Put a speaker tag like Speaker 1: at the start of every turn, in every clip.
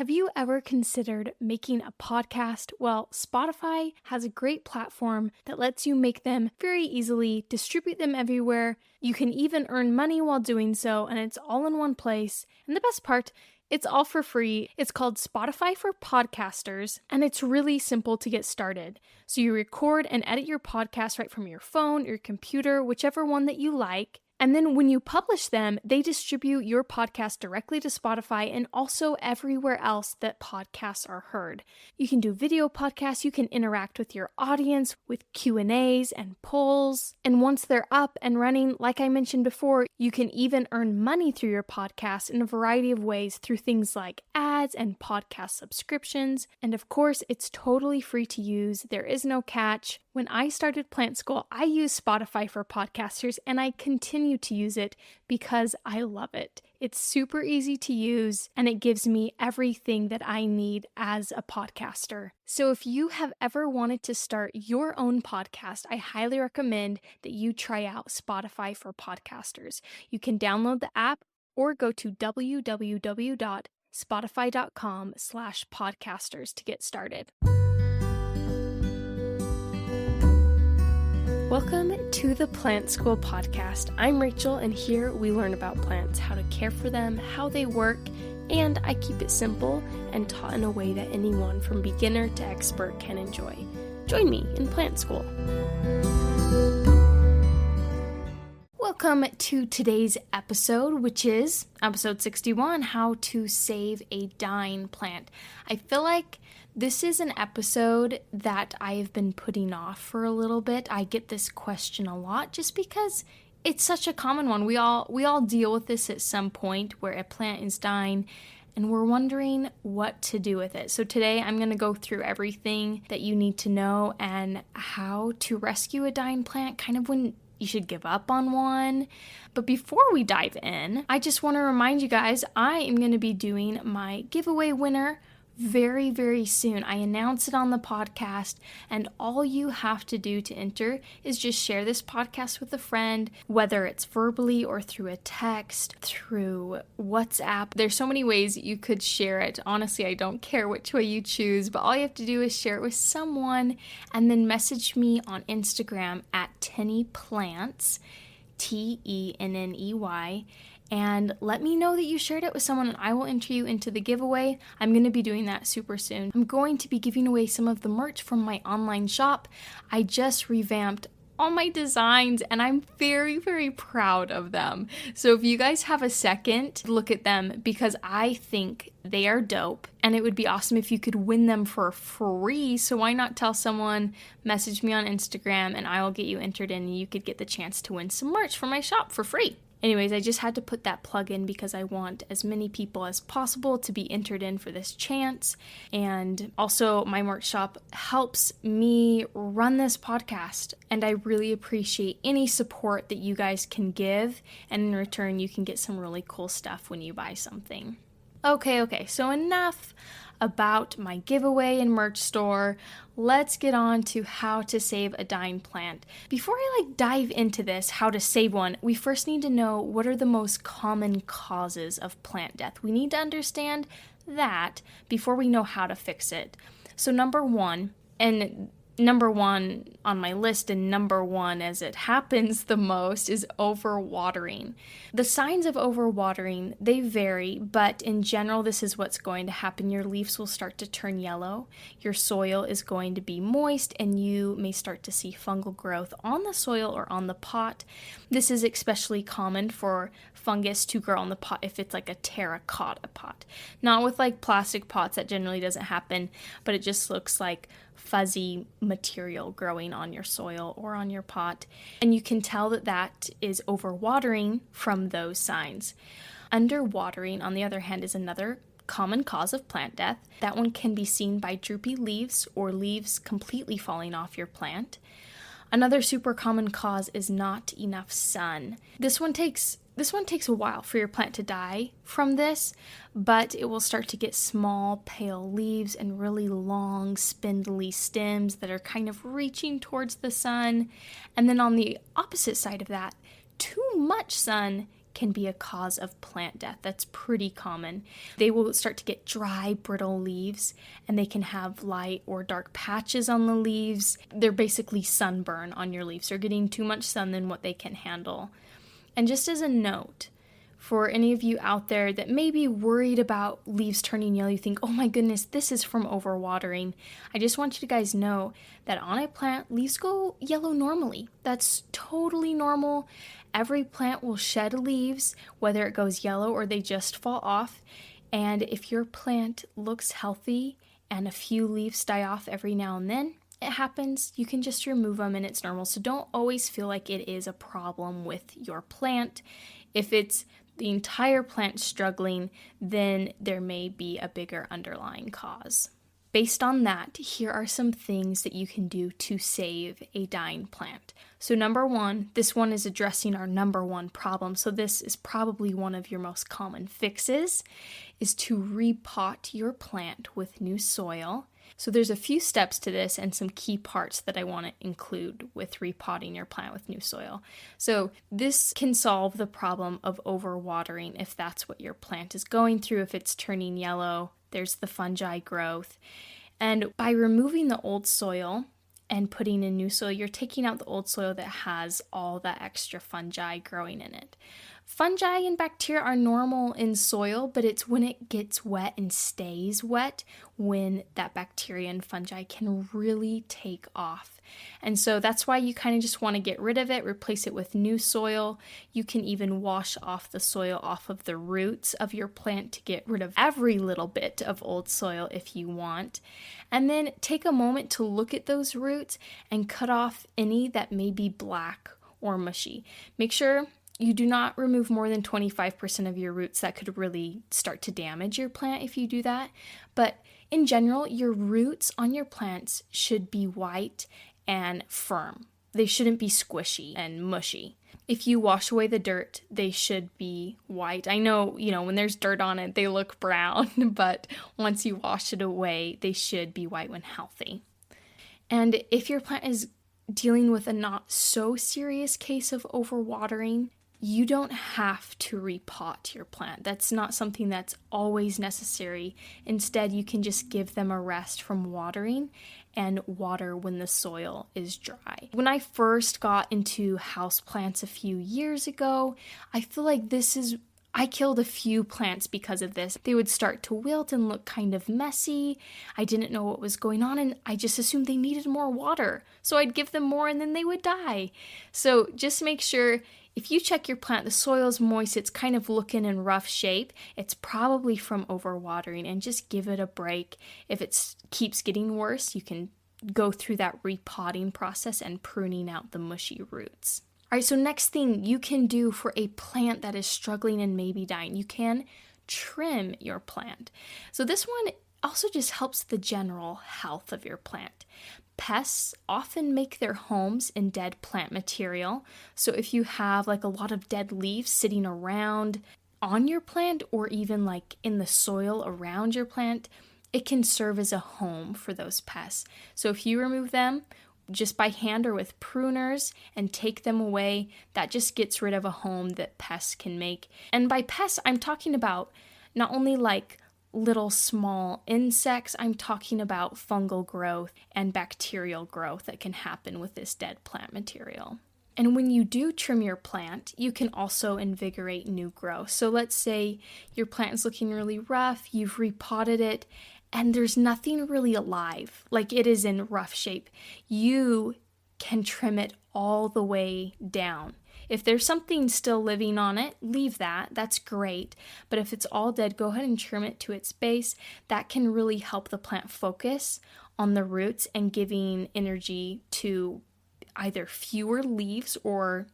Speaker 1: Have you ever considered making a podcast? Well, Spotify has a great platform that lets you make them very easily, distribute them everywhere. You can even earn money while doing so, and it's all in one place. And the best part, it's all for free. It's called Spotify for Podcasters, and it's really simple to get started. So you record and edit your podcast right from your phone, your computer, whichever one that you like. And then when you publish them, they distribute your podcast directly to Spotify and also everywhere else that podcasts are heard. You can do video podcasts, you can interact with your audience with Q&As and polls. And once they're up and running, like I mentioned before, you can even earn money through your podcast in a variety of ways through things like ads and podcast subscriptions. And of course, it's totally free to use. There is no catch. When I started Plant School, I used Spotify for Podcasters, and I continue to use it because I love it. It's super easy to use, and it gives me everything that I need as a podcaster. So if you have ever wanted to start your own podcast, I highly recommend that you try out Spotify for Podcasters. You can download the app or go to www.spotify.com/podcasters to get started. Welcome to the Plant School podcast. I'm Rachel, and here we learn about plants, how to care for them, how they work, and I keep it simple and taught in a way that anyone from beginner to expert can enjoy. Join me in Plant School. Welcome to today's episode, which is episode 61, How to Save a Dying Plant. I feel like this is an episode that I have been putting off for a little bit. I get this question a lot just because it's such a common one. We all deal with this at some point where a plant is dying and we're wondering what to do with it. So today I'm going to go through everything that you need to know and how to rescue a dying plant, kind of when you should give up on one. But before we dive in, I just want to remind you guys, I am going to be doing my giveaway winner very, very soon. I announce it on the podcast, and all you have to do to enter is just share this podcast with a friend, whether it's verbally or through a text, through WhatsApp. There's so many ways you could share it. Honestly, I don't care which way you choose, but all you have to do is share it with someone and then message me on Instagram at TennyPlants, TENNEY, and let me know that you shared it with someone and I will enter you into the giveaway. I'm going to be doing that super soon. I'm going to be giving away some of the merch from my online shop. I just revamped all my designs and I'm very, very proud of them. So if you guys have a second, look at them because I think they are dope and it would be awesome if you could win them for free. So why not tell someone, message me on Instagram and I will get you entered in and you could get the chance to win some merch from my shop for free. Anyways, I just had to put that plug in because I want as many people as possible to be entered in for this chance. And also, my merch shop helps me run this podcast. And I really appreciate any support that you guys can give. And in return, you can get some really cool stuff when you buy something. Okay, so enough about my giveaway and merch store. Let's get on to how to save a dying plant. Before I dive into this, how to save one, we first need to know what are the most common causes of plant death. We need to understand that before we know how to fix it. So number one on my list and number one as it happens the most is overwatering. The signs of overwatering, they vary, but in general, this is what's going to happen. Your leaves will start to turn yellow, your soil is going to be moist, and you may start to see fungal growth on the soil or on the pot. This is especially common for fungus to grow on the pot if it's like a terracotta pot. Not with plastic pots, that generally doesn't happen, but it just looks like fuzzy material growing on your soil or on your pot. And you can tell that that is overwatering from those signs. Underwatering, on the other hand, is another common cause of plant death. That one can be seen by droopy leaves or leaves completely falling off your plant. Another super common cause is not enough sun. This one takes a while for your plant to die from this, but it will start to get small, pale leaves and really long, spindly stems that are kind of reaching towards the sun. And then on the opposite side of that, too much sun can be a cause of plant death. That's pretty common. They will start to get dry, brittle leaves, and they can have light or dark patches on the leaves. They're basically sunburn on your leaves. They're getting too much sun than what they can handle. And just as a note, for any of you out there that may be worried about leaves turning yellow, you think, oh my goodness, this is from overwatering. I just want you to guys know that on a plant, leaves go yellow normally. That's totally normal. Every plant will shed leaves, whether it goes yellow or they just fall off. And if your plant looks healthy and a few leaves die off every now and then, it happens. You can just remove them and it's normal. So don't always feel like it is a problem with your plant. If it's the entire plant struggling, then there may be a bigger underlying cause. Based on that, here are some things that you can do to save a dying plant. So number one, this one is addressing our number one problem. So this is probably one of your most common fixes, is to repot your plant with new soil. So there's a few steps to this and some key parts that I want to include with repotting your plant with new soil. So this can solve the problem of overwatering if that's what your plant is going through. If it's turning yellow, there's the fungi growth. And by removing the old soil and putting in new soil, you're taking out the old soil that has all that extra fungi growing in it. Fungi and bacteria are normal in soil, but it's when it gets wet and stays wet when that bacteria and fungi can really take off. And so that's why you kind of just want to get rid of it, replace it with new soil. You can even wash off the soil off of the roots of your plant to get rid of every little bit of old soil if you want. And then take a moment to look at those roots and cut off any that may be black or mushy. Make sure you do not remove more than 25% of your roots. That could really start to damage your plant if you do that. But in general, your roots on your plants should be white and firm. They shouldn't be squishy and mushy. If you wash away the dirt, they should be white. I know, when there's dirt on it, they look brown, but once you wash it away, they should be white when healthy. And if your plant is dealing with a not so serious case of overwatering, you don't have to repot your plant. That's not something that's always necessary. Instead, you can just give them a rest from watering and water when the soil is dry. When I first got into houseplants a few years ago, I feel like I killed a few plants because of this. They would start to wilt and look kind of messy. I didn't know what was going on and I just assumed they needed more water. So I'd give them more and then they would die. So just make sure if you check your plant, the soil is moist, it's kind of looking in rough shape, it's probably from overwatering, and just give it a break. If it keeps getting worse, you can go through that repotting process and pruning out the mushy roots. All right, so next thing you can do for a plant that is struggling and maybe dying, you can trim your plant. So this one also just helps the general health of your plant. Pests often make their homes in dead plant material. So if you have like a lot of dead leaves sitting around on your plant or even like in the soil around your plant, it can serve as a home for those pests. So if you remove them just by hand or with pruners and take them away, that just gets rid of a home that pests can make. And by pests, I'm talking about not only like little small insects, I'm talking about fungal growth and bacterial growth that can happen with this dead plant material. And when you do trim your plant, you can also invigorate new growth. So let's say your plant is looking really rough, you've repotted it, and there's nothing really alive, like it is in rough shape. You can trim it all the way down. If there's something still living on it, leave that. That's great. But if it's all dead, go ahead and trim it to its base. That can really help the plant focus on the roots and giving energy to either fewer leaves or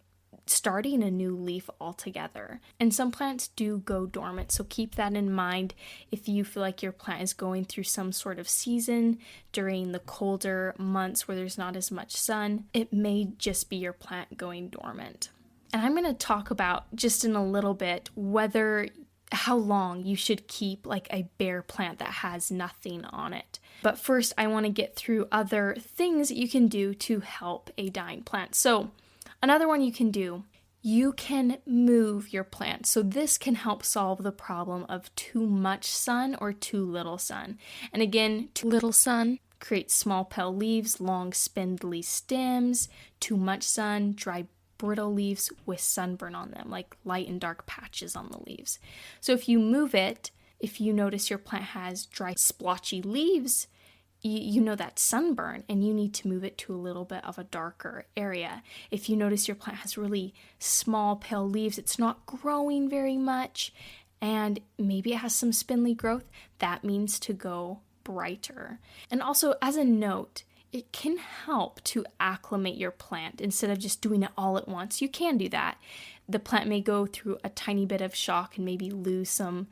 Speaker 1: starting a new leaf altogether. And some plants do go dormant, so keep that in mind if you feel like your plant is going through some sort of season during the colder months where there's not as much sun. It may just be your plant going dormant. And I'm going to talk about just in a little bit how long you should keep like a bare plant that has nothing on it. But first, I want to get through other things that you can do to help a dying plant. So another one you can do you can move your plant. So this can help solve the problem of too much sun or too little sun. And again, too little sun creates small pale leaves, long spindly stems. Too much sun, dry brittle leaves with sunburn on them, like light and dark patches on the leaves. So if you move it, if you notice your plant has dry splotchy leaves, you know that's sunburn and you need to move it to a little bit of a darker area. If you notice your plant has really small pale leaves, it's not growing very much, and maybe it has some spindly growth, that means to go brighter. And also, as a note, it can help to acclimate your plant instead of just doing it all at once. You can do that. The plant may go through a tiny bit of shock and maybe lose some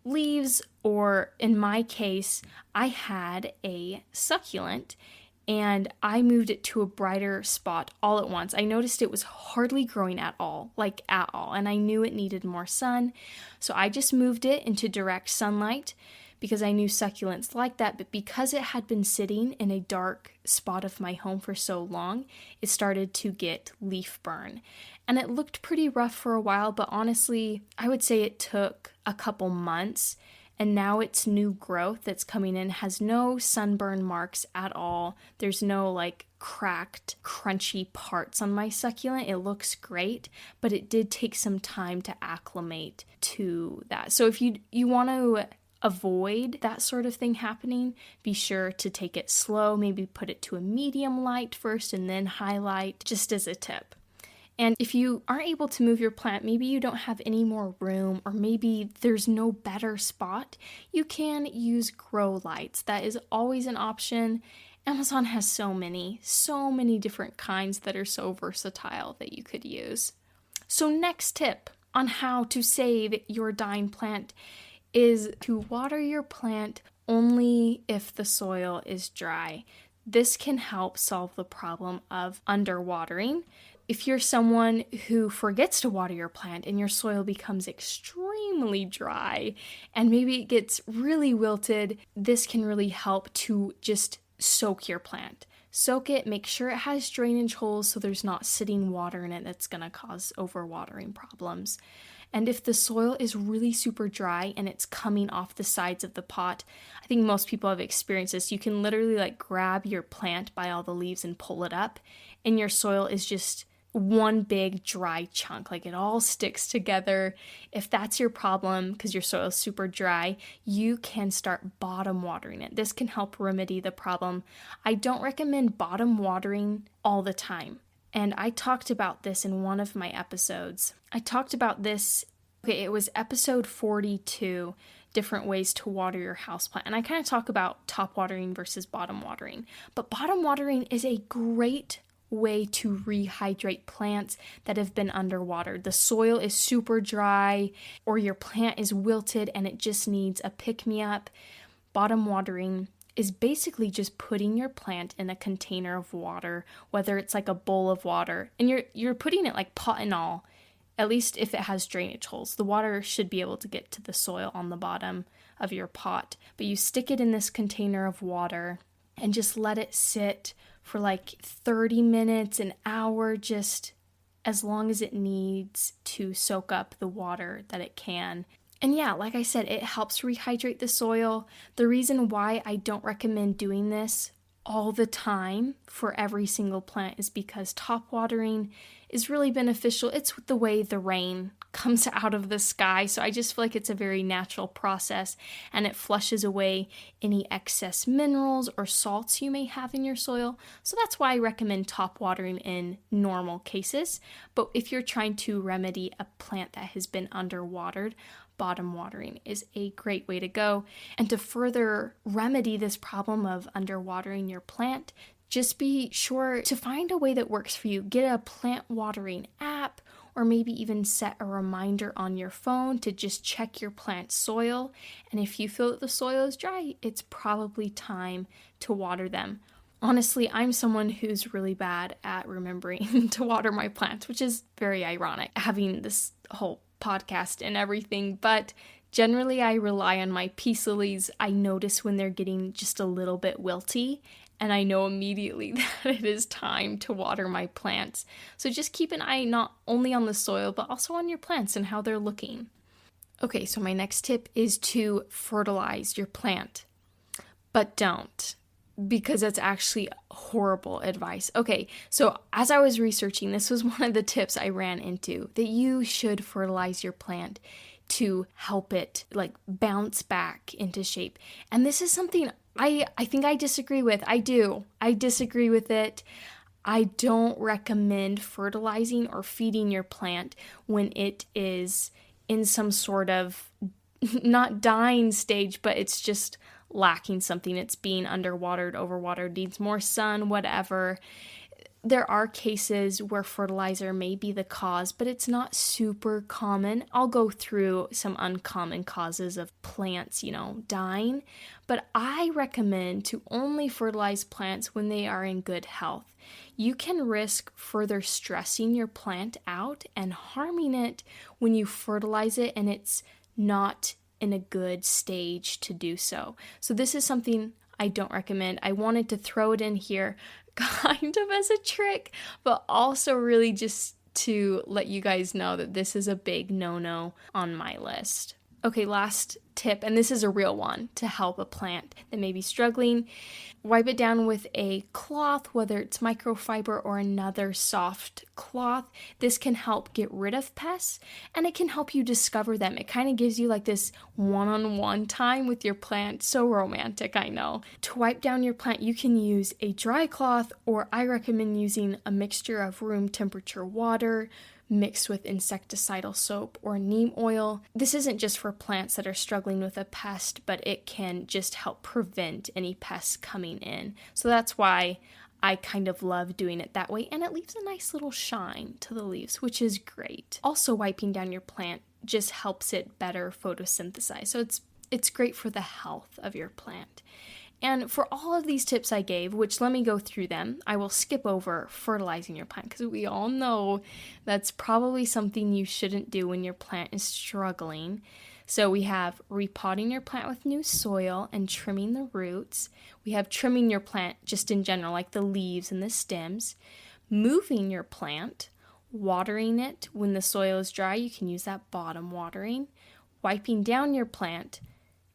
Speaker 1: leaves, or in my case, I had a succulent and I moved it to a brighter spot all at once. I noticed it was hardly growing at all, and I knew it needed more sun. So I just moved it into direct sunlight because I knew succulents like that, but because it had been sitting in a dark spot of my home for so long, it started to get leaf burn. And it looked pretty rough for a while, but honestly, I would say it took a couple months, and now its new growth that's coming in has no sunburn marks at all. There's no cracked, crunchy parts on my succulent. It looks great, but it did take some time to acclimate to that. So if you want to avoid that sort of thing happening, be sure to take it slow, maybe put it to a medium light first and then highlight, just as a tip. And if you aren't able to move your plant, maybe you don't have any more room, or maybe there's no better spot, you can use grow lights. That is always an option. Amazon has so many different kinds that are so versatile that you could use. So next tip on how to save your dying plant is to water your plant only if the soil is dry. This can help solve the problem of underwatering. If you're someone who forgets to water your plant and your soil becomes extremely dry and maybe it gets really wilted, this can really help to just soak your plant. Soak it, make sure it has drainage holes so there's not sitting water in it that's going to cause overwatering problems. And if the soil is really super dry and it's coming off the sides of the pot, I think most people have experienced this. You can literally grab your plant by all the leaves and pull it up, and your soil is just one big dry chunk. It all sticks together. If that's your problem, because your soil is super dry, you can start bottom watering it. This can help remedy the problem. I don't recommend bottom watering all the time. And I talked about this in one of my episodes. It was episode 42, different ways to water your houseplant. And I kind of talk about top watering versus bottom watering. But bottom watering is a great way to rehydrate plants that have been underwatered. The soil is super dry, or your plant is wilted and it just needs a pick-me-up. Bottom watering is basically just putting your plant in a container of water, whether it's a bowl of water, and you're putting it pot and all, at least if it has drainage holes. The water should be able to get to the soil on the bottom of your pot, but you stick it in this container of water and just let it sit for 30 minutes, an hour, just as long as it needs to soak up the water that it can. And yeah, like I said, it helps rehydrate the soil. The reason why I don't recommend doing this all the time for every single plant is because top watering is really beneficial. It's the way the rain comes out of the sky. So I just feel like it's a very natural process, and it flushes away any excess minerals or salts you may have in your soil. So that's why I recommend top watering in normal cases. But if you're trying to remedy a plant that has been underwatered, bottom watering is a great way to go. And to further remedy this problem of underwatering your plant, just be sure to find a way that works for you. Get a plant watering app, or maybe even set a reminder on your phone to just check your plant soil. And if you feel that the soil is dry, it's probably time to water them. Honestly, I'm someone who's really bad at remembering to water my plants, which is very ironic, having this whole podcast and everything, but generally I rely on my peace lilies. I notice when they're getting just a little bit wilty, and I know immediately that it is time to water my plants. So just keep an eye not only on the soil, but also on your plants and how they're looking. Okay, so my next tip is to fertilize your plant, but don't, because that's actually horrible advice. Okay, so as I was researching, this was one of the tips I ran into, that you should fertilize your plant to help it like bounce back into shape. And this is something I think I disagree with. I disagree with it. I don't recommend fertilizing or feeding your plant when it is in some sort of not dying stage, but it's just lacking something. It's being underwatered, overwatered, needs more sun, whatever. There are cases where fertilizer may be the cause, but it's not super common. I'll go through some uncommon causes of plants, dying, but I recommend to only fertilize plants when they are in good health. You can risk further stressing your plant out and harming it when you fertilize it and it's not in a good stage to do so. So this is something I don't recommend. I wanted to throw it in here kind of as a trick, but also really just to let you guys know that this is a big no-no on my list. Okay, last tip, and this is a real one to help a plant that may be struggling. Wipe it down with a cloth, whether it's microfiber or another soft cloth. This can help get rid of pests, and it can help you discover them. It kind of gives you like this one-on-one time with your plant. So romantic, I know. To wipe down your plant, you can use a dry cloth, or I recommend using a mixture of room temperature water mixed with insecticidal soap or neem oil. This isn't just for plants that are struggling with a pest, but it can just help prevent any pests coming in. So that's why I kind of love doing it that way, and it leaves a nice little shine to the leaves, which is great. Also, wiping down your plant just helps it better photosynthesize. So it's great for the health of your plant. And for all of these tips I gave, which let me go through them, I will skip over fertilizing your plant because we all know that's probably something you shouldn't do when your plant is struggling. So we have repotting your plant with new soil and trimming the roots. We have trimming your plant just in general, like the leaves and the stems. Moving your plant, watering it when the soil is dry. You can use that bottom watering. Wiping down your plant.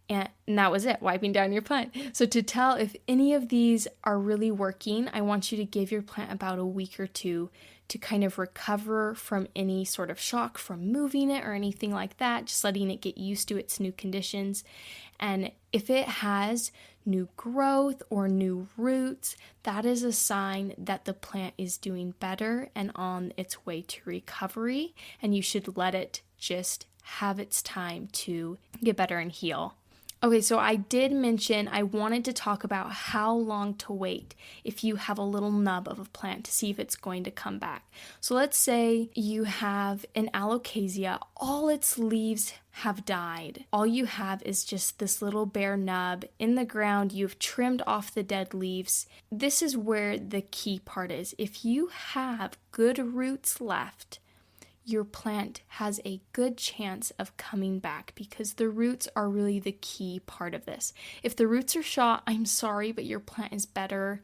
Speaker 1: And that was it, wiping down your plant. So to tell if any of these are really working, I want you to give your plant about a week or two to kind of recover from any sort of shock from moving it or anything like that, just letting it get used to its new conditions. And if it has new growth or new roots, that is a sign that the plant is doing better and on its way to recovery, and you should let it just have its time to get better and heal. Okay, so I did mention I wanted to talk about how long to wait if you have a little nub of a plant to see if it's going to come back. So let's say you have an alocasia, all its leaves have died. All you have is just this little bare nub in the ground. You've trimmed off the dead leaves. This is where the key part is. If you have good roots left, your plant has a good chance of coming back because the roots are really the key part of this. If the roots are shot, I'm sorry, but your plant is better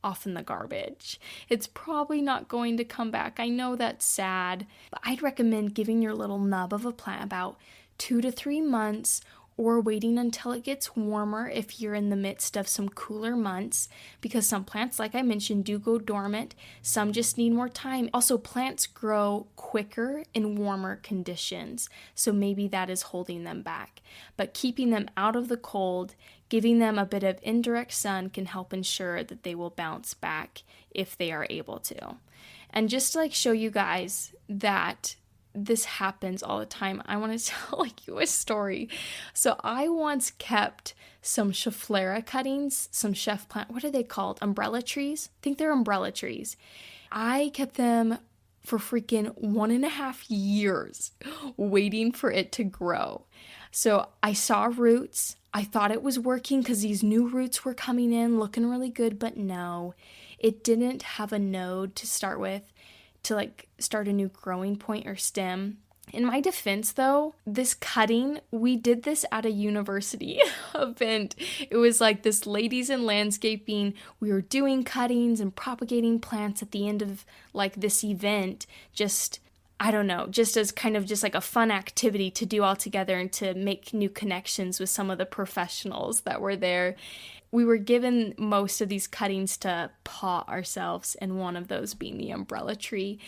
Speaker 1: off in the garbage. It's probably not going to come back. I know that's sad, but I'd recommend giving your little nub of a plant about 2 to 3 months, or waiting until it gets warmer if you're in the midst of some cooler months, because some plants, like I mentioned, do go dormant. Some just need more time. Also, plants grow quicker in warmer conditions, so maybe that is holding them back. But keeping them out of the cold, giving them a bit of indirect sun can help ensure that they will bounce back if they are able to. And just to show you guys that this happens all the time, I want to tell you a story. So I once kept some Schefflera cuttings, some chef plant, what are they called? Umbrella trees? I think they're umbrella trees. I kept them for freaking 1.5 years waiting for it to grow. So I saw roots. I thought it was working because these new roots were coming in, looking really good, but no, it didn't have a node to start with, to start a new growing point or stem. In my defense, though, this cutting, we did this at a university event. It was like this ladies in landscaping. We were doing cuttings and propagating plants at the end of like this event. Just, I don't know, just as kind of just like a fun activity to do all together and to make new connections with some of the professionals that were there. We were given most of these cuttings to pot ourselves, and one of those being the umbrella tree.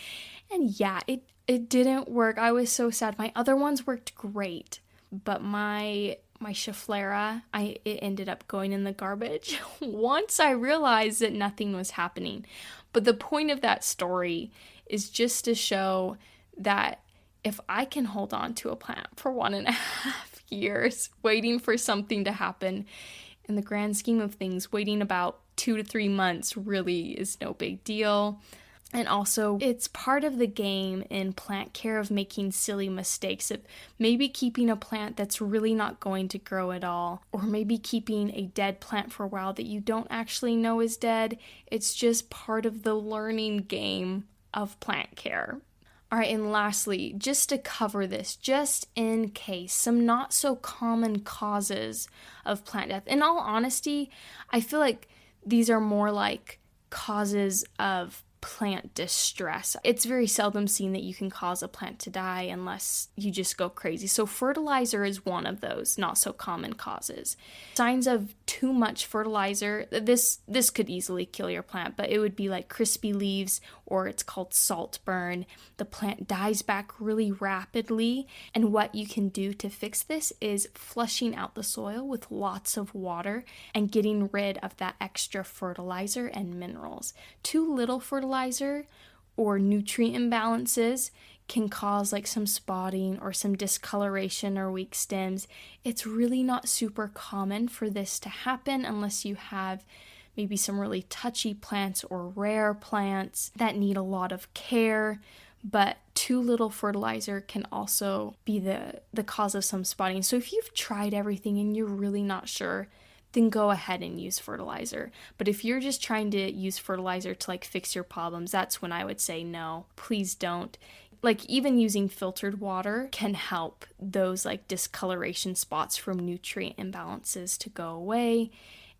Speaker 1: And yeah, it didn't work. I was so sad. My other ones worked great, but my Schefflera, it ended up going in the garbage once I realized that nothing was happening. But the point of that story is just to show that if I can hold on to a plant for 1.5 years, waiting for something to happen, in the grand scheme of things, waiting about 2 to 3 months really is no big deal. And also, it's part of the game in plant care of making silly mistakes, of maybe keeping a plant that's really not going to grow at all, or maybe keeping a dead plant for a while that you don't actually know is dead. It's just part of the learning game of plant care. All right, and lastly, just to cover this, just in case, some not so common causes of plant death. In all honesty, I feel like these are more like causes of plant distress. It's very seldom seen that you can cause a plant to die unless you just go crazy. So fertilizer is one of those not so common causes. Signs of too much fertilizer, this could easily kill your plant, but it would be like crispy leaves, or it's called salt burn. The plant dies back really rapidly, and what you can do to fix this is flushing out the soil with lots of water and getting rid of that extra fertilizer and minerals. Too little fertilizer or nutrient imbalances can cause like some spotting or some discoloration or weak stems. It's really not super common for this to happen unless you have maybe some really touchy plants or rare plants that need a lot of care. But too little fertilizer can also be the cause of some spotting. So if you've tried everything and you're really not sure, then go ahead and use fertilizer. But if you're just trying to use fertilizer to like fix your problems, that's when I would say no, please don't. Like even using filtered water can help those like discoloration spots from nutrient imbalances to go away.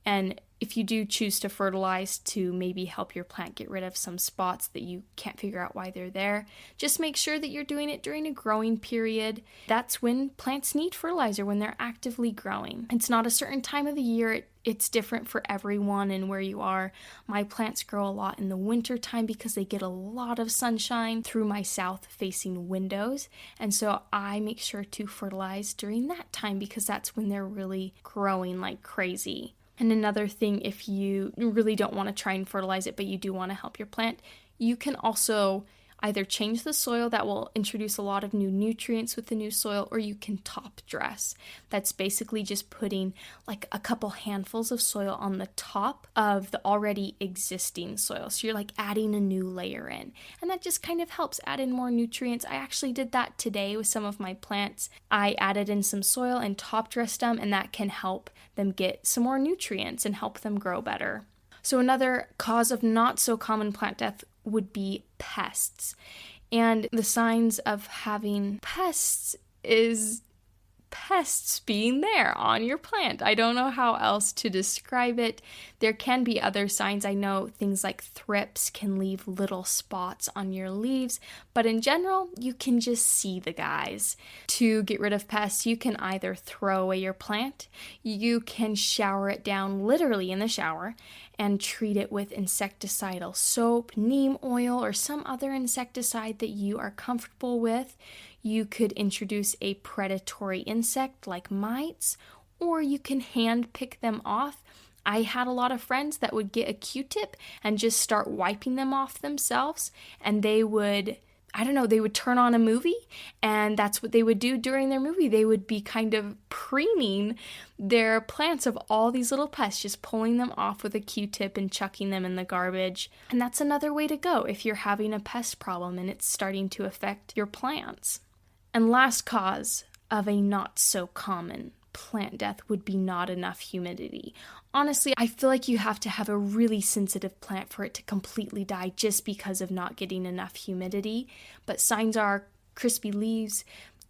Speaker 1: And if you do choose to fertilize to maybe help your plant get rid of some spots that you can't figure out why they're there, just make sure that you're doing it during a growing period. That's when plants need fertilizer, when they're actively growing. It's not a certain time of the year. It's different for everyone and where you are. My plants grow a lot in the winter time because they get a lot of sunshine through my south-facing windows. And so I make sure to fertilize during that time because that's when they're really growing like crazy. And another thing, if you really don't want to try and fertilize it, but you do want to help your plant, you can also either change the soil, that will introduce a lot of new nutrients with the new soil, or you can top dress. That's basically just putting like a couple handfuls of soil on the top of the already existing soil. So you're like adding a new layer in, and that just kind of helps add in more nutrients. I actually did that today with some of my plants. I added in some soil and top dressed them, and that can help them get some more nutrients and help them grow better. So another cause of not so common plant death would be pests. And the signs of having pests is pests being there on your plant. I don't know how else to describe it. There can be other signs. I know things like thrips can leave little spots on your leaves, but in general, you can just see the guys. To get rid of pests, you can either throw away your plant, you can shower it down literally in the shower and treat it with insecticidal soap, neem oil, or some other insecticide that you are comfortable with. You could introduce a predatory insect like mites, or you can hand pick them off. I had a lot of friends that would get a Q-tip and just start wiping them off themselves, and they would turn on a movie, and that's what they would do during their movie. They would be kind of preening their plants of all these little pests, just pulling them off with a Q-tip and chucking them in the garbage. And that's another way to go if you're having a pest problem and it's starting to affect your plants. And last cause of a not so common plant death would be not enough humidity. Honestly, I feel like you have to have a really sensitive plant for it to completely die just because of not getting enough humidity. But signs are crispy leaves,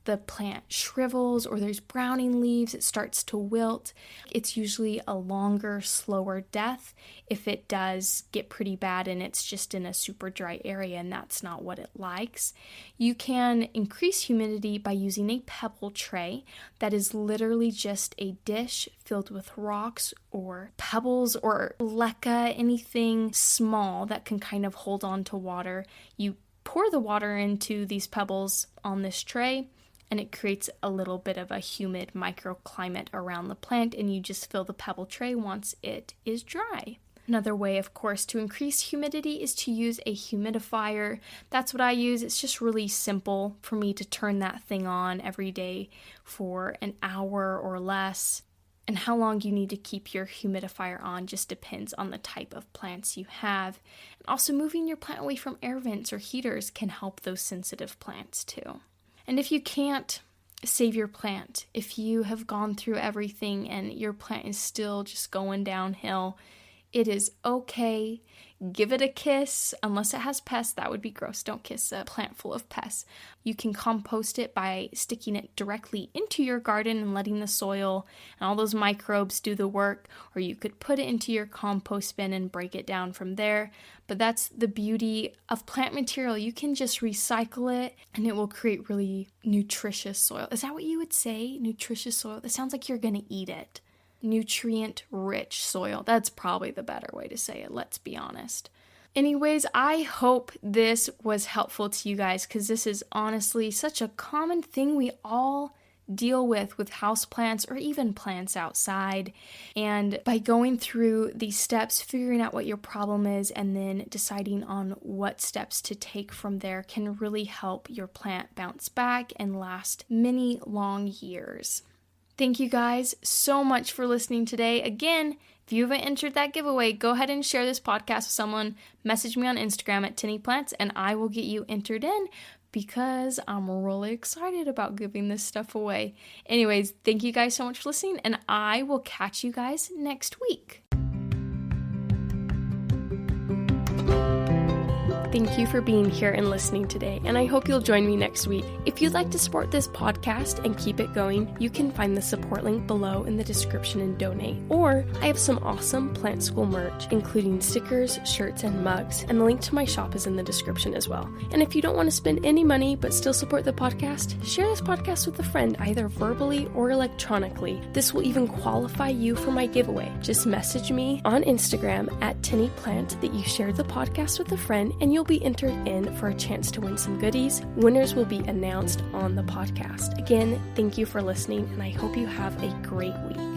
Speaker 1: the plant shrivels, or there's browning leaves, it starts to wilt. It's usually a longer, slower death if it does get pretty bad and it's just in a super dry area and that's not what it likes. You can increase humidity by using a pebble tray that is literally just a dish filled with rocks or pebbles or leca, anything small that can kind of hold on to water. You pour the water into these pebbles on this tray, and it creates a little bit of a humid microclimate around the plant, and you just fill the pebble tray once it is dry. Another way, of course, to increase humidity is to use a humidifier. That's what I use. It's just really simple for me to turn that thing on every day for an hour or less. And how long you need to keep your humidifier on just depends on the type of plants you have. And also, moving your plant away from air vents or heaters can help those sensitive plants too. And if you can't save your plant, if you have gone through everything and your plant is still just going downhill, it is okay. Give it a kiss, unless it has pests. That would be gross. Don't kiss a plant full of pests. You can compost it by sticking it directly into your garden and letting the soil and all those microbes do the work, or you could put it into your compost bin and break it down from there. But that's the beauty of plant material. You can just recycle it and it will create really nutritious soil. Is that what you would say? Nutritious soil? That sounds like you're going to eat it. Nutrient-rich soil. That's probably the better way to say it, let's be honest. Anyways, I hope this was helpful to you guys, because this is honestly such a common thing we all deal with houseplants or even plants outside. And by going through these steps, figuring out what your problem is, and then deciding on what steps to take from there can really help your plant bounce back and last many long years. Thank you guys so much for listening today. Again, if you haven't entered that giveaway, go ahead and share this podcast with someone. Message me on Instagram at tinnyplants and I will get you entered in, because I'm really excited about giving this stuff away. Anyways, thank you guys so much for listening, and I will catch you guys next week. Thank you for being here and listening today, and I hope you'll join me next week. If you'd like to support this podcast and keep it going, you can find the support link below in the description and donate. Or I have some awesome Plant School merch, including stickers, shirts, and mugs, and the link to my shop is in the description as well. And if you don't want to spend any money but still support the podcast, share this podcast with a friend, either verbally or electronically. This will even qualify you for my giveaway. Just message me on Instagram at tinnyplant that you shared the podcast with a friend, and you'll be entered in for a chance to win some goodies. Winners will be announced on the podcast. Again, thank you for listening, and I hope you have a great week.